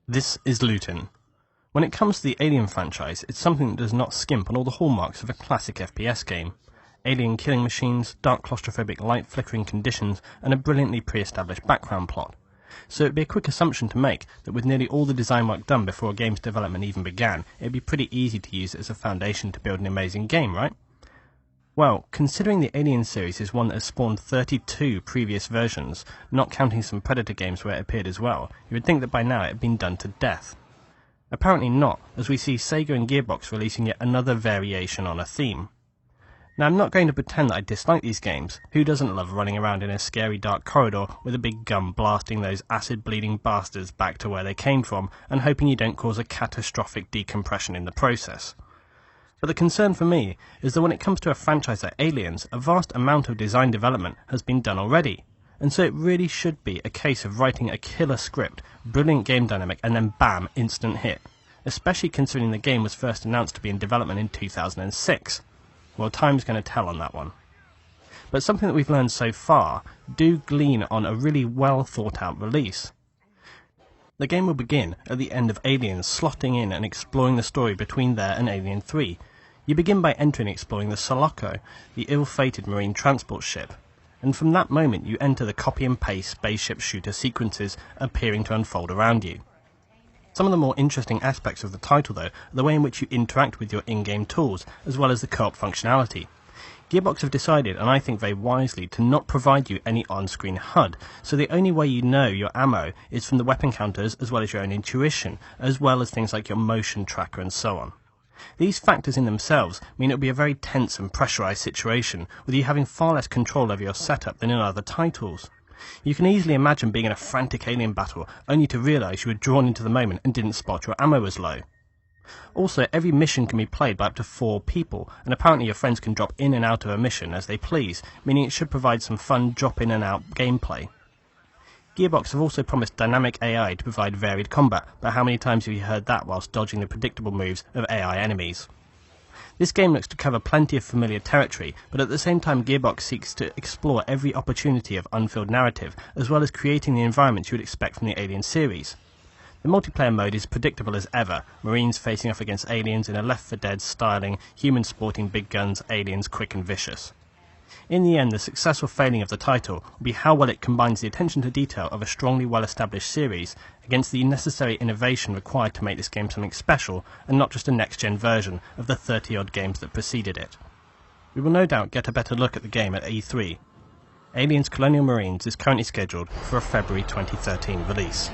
This is Luton. When it comes to the Alien franchise, it's something that does not skimp on all the hallmarks of a classic FPS game. Alien killing machines, dark claustrophobic light flickering conditions, and a brilliantly pre-established background plot. So it'd be a quick assumption to make that with nearly all the design work done before a game's development even began, it'd be pretty easy to use it as a foundation to build an amazing game, right? Well, considering the Alien series is one that has spawned 32 previous versions, not counting some Predator games where it appeared as well, you would think that by now it had been done to death. Apparently not, as we see Sega and Gearbox releasing yet another variation on a theme. Now, I'm not going to pretend that I dislike these games. Who doesn't love running around in a scary dark corridor with a big gun blasting those acid-bleeding bastards back to where they came from and hoping you don't cause a catastrophic decompression in the process? But the concern for me is that when it comes to a franchise like Aliens, a vast amount of design development has been done already. And so it really should be a case of writing a killer script, brilliant game dynamic, and then bam, instant hit. Especially considering the game was first announced to be in development in 2006. Well, time's going to tell on that one. But something that we've learned so far do glean on a really well thought out release. The game will begin at the end of Aliens, slotting in and exploring the story between there and Alien 3. You begin by entering and exploring the Sulaco, the ill-fated marine transport ship, and from that moment you enter the copy and paste spaceship shooter sequences appearing to unfold around you. Some of the more interesting aspects of the title, though, are the way in which you interact with your in-game tools, as well as the co-op functionality. Gearbox have decided, and I think very wisely, to not provide you any on-screen HUD, so the only way you know your ammo is from the weapon counters as well as your own intuition, as well as things like your motion tracker and so on. These factors in themselves mean it will be a very tense and pressurised situation, with you having far less control over your setup than in other titles. You can easily imagine being in a frantic alien battle, only to realise you were drawn into the moment and didn't spot your ammo was low. Also, every mission can be played by up to 4 people, and apparently your friends can drop in and out of a mission as they please, meaning it should provide some fun drop in and out gameplay. Gearbox have also promised dynamic AI to provide varied combat, but how many times have you heard that whilst dodging the predictable moves of AI enemies? This game looks to cover plenty of familiar territory, but at the same time Gearbox seeks to explore every opportunity of unfilled narrative, as well as creating the environments you would expect from the Alien series. The multiplayer mode is predictable as ever, Marines facing off against aliens in a Left 4 Dead styling, humans sporting big guns, aliens quick and vicious. In the end, the success or failing of the title will be how well it combines the attention to detail of a strongly well-established series against the necessary innovation required to make this game something special and not just a next-gen version of the 30-odd games that preceded it. We will no doubt get a better look at the game at E3. Aliens Colonial Marines is currently scheduled for a February 2013 release.